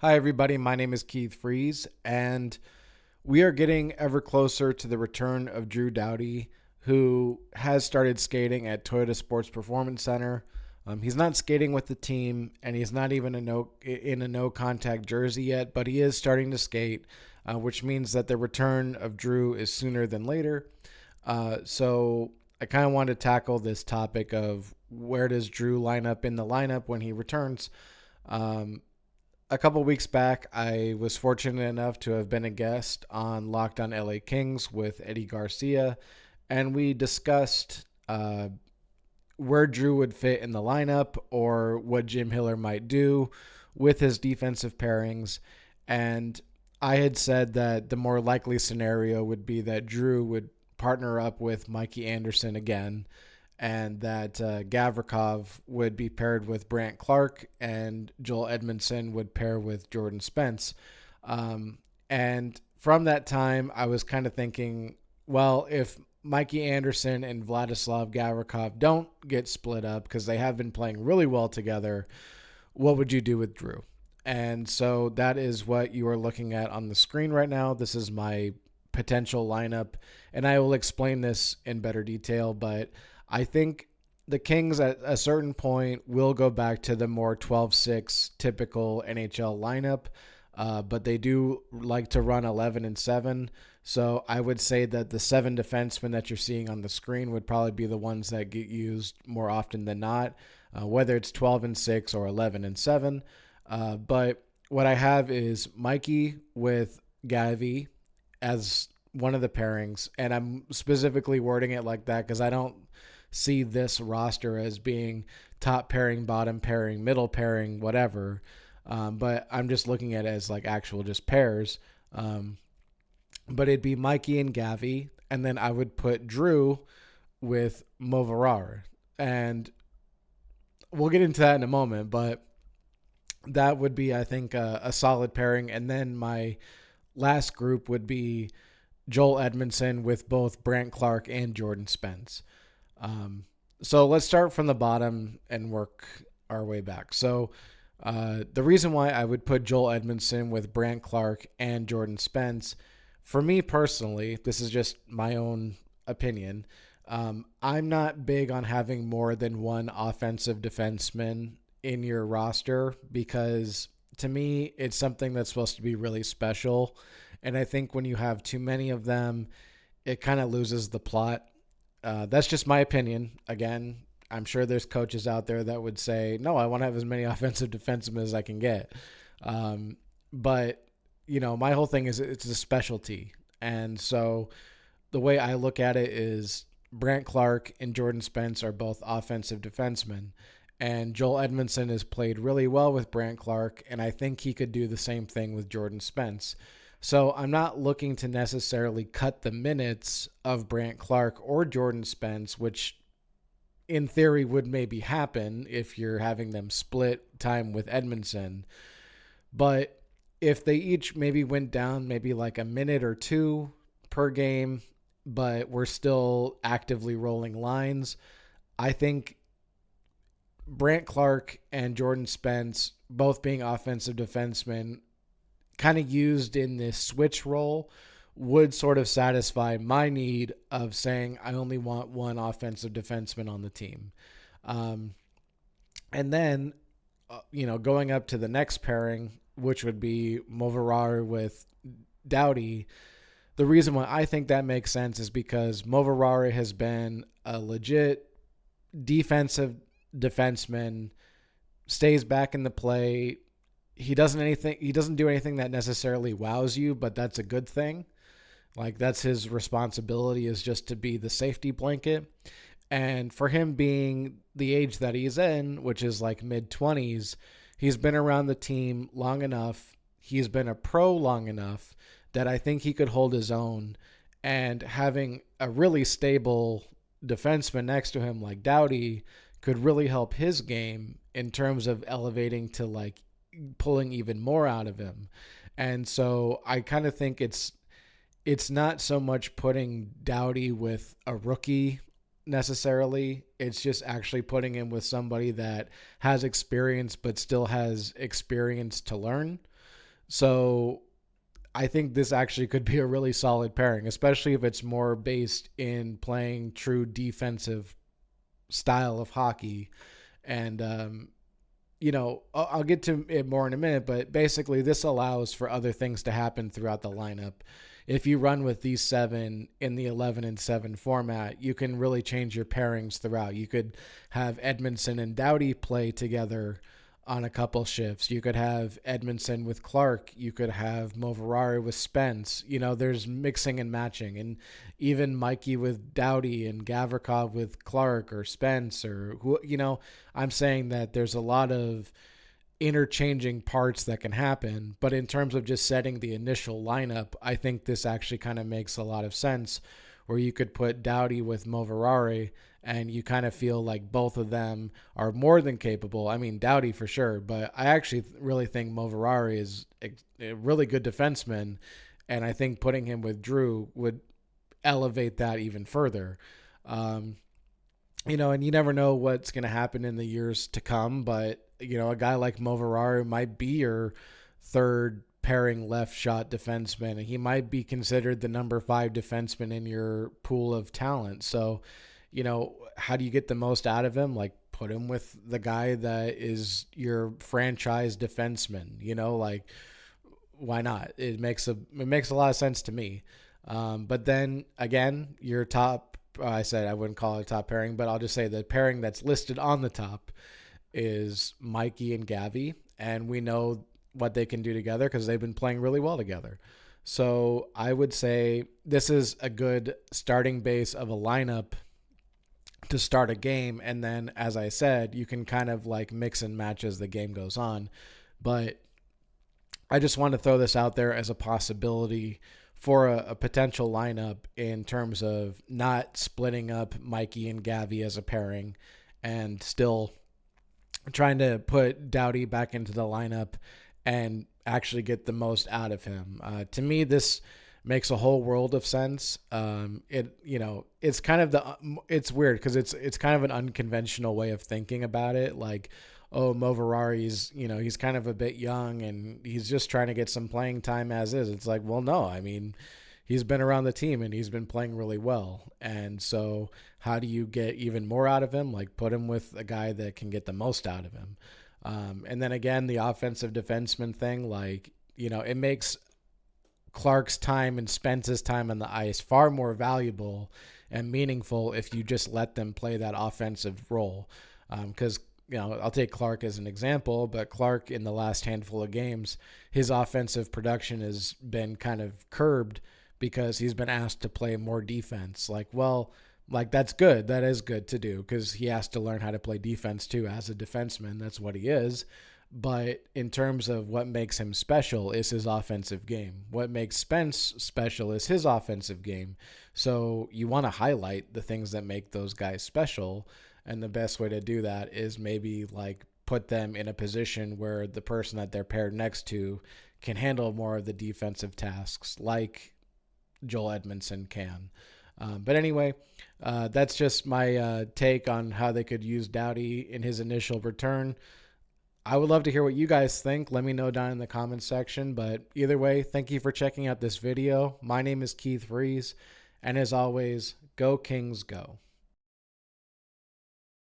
Hi, everybody. My name is Keith Freeze, and we are getting ever closer to the return of Drew Doughty, who has started skating at Toyota Sports Performance Center. He's not skating with the team, and he's not even in a no contact jersey yet, but he is starting to skate, which means that the return of Drew is sooner than later. So I kind of want to tackle this topic of where does Drew line up in the lineup when he returns. Um, a couple weeks back, I was fortunate enough to have been a guest on Locked on LA Kings with Eddie Garcia, and we discussed where Drew would fit in the lineup or what Jim Hiller might do with his defensive pairings. And I had said that the more likely scenario would be that Drew would partner up with Mikey Anderson again, and that Gavrikov would be paired with Brandt Clark and Joel Edmondson would pair with Jordan Spence. And from that time, I was kind of thinking, well, if Mikey Anderson and Vladislav Gavrikov don't get split up because they have been playing really well together, what would you do with Drew? And so that is what you are looking at on the screen right now. This is my potential lineup, and I will explain this in better detail, but I think the Kings at a certain point will go back to the more 12-6 typical NHL lineup, but they do like to run 11 and 7. So I would say that the 7 defensemen that you're seeing on the screen would probably be the ones that get used more often than not, whether it's 12 and 6 or 11 and 7. But what I have is Mikey with Gavi as one of the pairings, and I'm specifically wording it like that because I don't see this roster as being top pairing, bottom pairing, middle pairing, whatever. But I'm just looking at it as like actual just pairs. But it'd be Mikey and Gavi, and then I would put Drew with Movarar. And we'll get into that in a moment, but that would be, I think, a solid pairing. And then my last group would be Joel Edmondson with both Brandt Clark and Jordan Spence. So let's start from the bottom and work our way back. So the reason why I would put Joel Edmondson with Brandt Clark and Jordan Spence, for me personally, this is just my own opinion. I'm not big on having more than one offensive defenseman in your roster because to me, it's something that's supposed to be really special. And I think when you have too many of them, it kind of loses the plot. That's just my opinion. Again, I'm sure there's coaches out there that would say, no, I want to have as many offensive defensemen as I can get. But, my whole thing is it's a specialty. And so the way I look at it is Brandt Clark and Jordan Spence are both offensive defensemen. And Joel Edmondson has played really well with Brandt Clark, and I think he could do the same thing with Jordan Spence. So I'm not looking to necessarily cut the minutes of Brandt Clark or Jordan Spence, which in theory would maybe happen if you're having them split time with Edmondson. But if they each maybe went down maybe like a minute or two per game, but we're still actively rolling lines, I think Brandt Clark and Jordan Spence, both being offensive defensemen, kind of used in this switch role, would sort of satisfy my need of saying I only want one offensive defenseman on the team. And then, going up to the next pairing, which would be Movarar with Doughty, the reason why I think that makes sense is because Movarar has been a legit defensive defenseman, stays back in the play. He doesn't do anything that necessarily wows you, but that's a good thing. Like that's his responsibility, is just to be the safety blanket. And for him being the age that he's in, which is like mid-20s, he's been around the team long enough. He's been a pro long enough that I think he could hold his own. And having a really stable defenseman next to him like Doughty could really help his game in terms of elevating to like pulling even more out of him. And so I kind of think it's not so much putting Doughty with a rookie necessarily. It's just actually putting him with somebody that has experience but still has experience to learn. So I think this actually could be a really solid pairing, especially if it's more based in playing true defensive style of hockey. And, I'll get to it more in a minute, but basically, this allows for other things to happen throughout the lineup. If you run with these seven in the 11 and 7 format, you can really change your pairings throughout. You could have Edmondson and Doughty play together on a couple shifts. You could have Edmondson with Clark. You could have Moverari with Spence. There's mixing and matching. And even Mikey with Doughty and Gavrikov with Clark or Spence or I'm saying that there's a lot of interchanging parts that can happen. But in terms of just setting the initial lineup, I think this actually kind of makes a lot of sense, where you could put Doughty with Moverari and you kind of feel like both of them are more than capable. I mean, Doughty for sure, but I actually really think Moverari is a really good defenseman, and I think putting him with Drew would elevate that even further. And you never know what's going to happen in the years to come, but, a guy like Moverari might be your third pairing left shot defenseman, and he might be considered the number 5 defenseman in your pool of talent. So, how do you get the most out of him? Like, put him with the guy that is your franchise defenseman, why not? It makes a lot of sense to me. But then again, your top, I said I wouldn't call it a top pairing, but I'll just say the pairing that's listed on the top is Mikey and Gavi. And we know what they can do together because they've been playing really well together. So I would say this is a good starting base of a lineup to start a game. And then, as I said, you can kind of like mix and match as the game goes on. But I just want to throw this out there as a possibility for a potential lineup in terms of not splitting up Mikey and Gavi as a pairing and still trying to put Doughty back into the lineup and actually get the most out of him. To me, this makes a whole world of sense. It's kind of it's weird because it's kind of an unconventional way of thinking about it. Like, oh, Moverari's, he's kind of a bit young and he's just trying to get some playing time as is. It's like, well, no, I mean, he's been around the team and he's been playing really well. And so how do you get even more out of him? Like, put him with a guy that can get the most out of him. And then again, the offensive defenseman thing, like, it makes Clark's time and Spence's time on the ice far more valuable and meaningful if you just let them play that offensive role. Because, I'll take Clark as an example, but Clark in the last handful of games, his offensive production has been kind of curbed because he's been asked to play more defense. Like, that's good. That is good to do because he has to learn how to play defense too as a defenseman. That's what he is. But in terms of what makes him special is his offensive game. What makes Spence special is his offensive game. So you want to highlight the things that make those guys special. And the best way to do that is maybe like put them in a position where the person that they're paired next to can handle more of the defensive tasks like Joel Edmondson can. But anyway, that's just my take on how they could use Doughty in his initial return. I would love to hear what you guys think. Let me know down in the comments section. But either way, thank you for checking out this video. My name is Keith Freeze. And as always, go Kings go.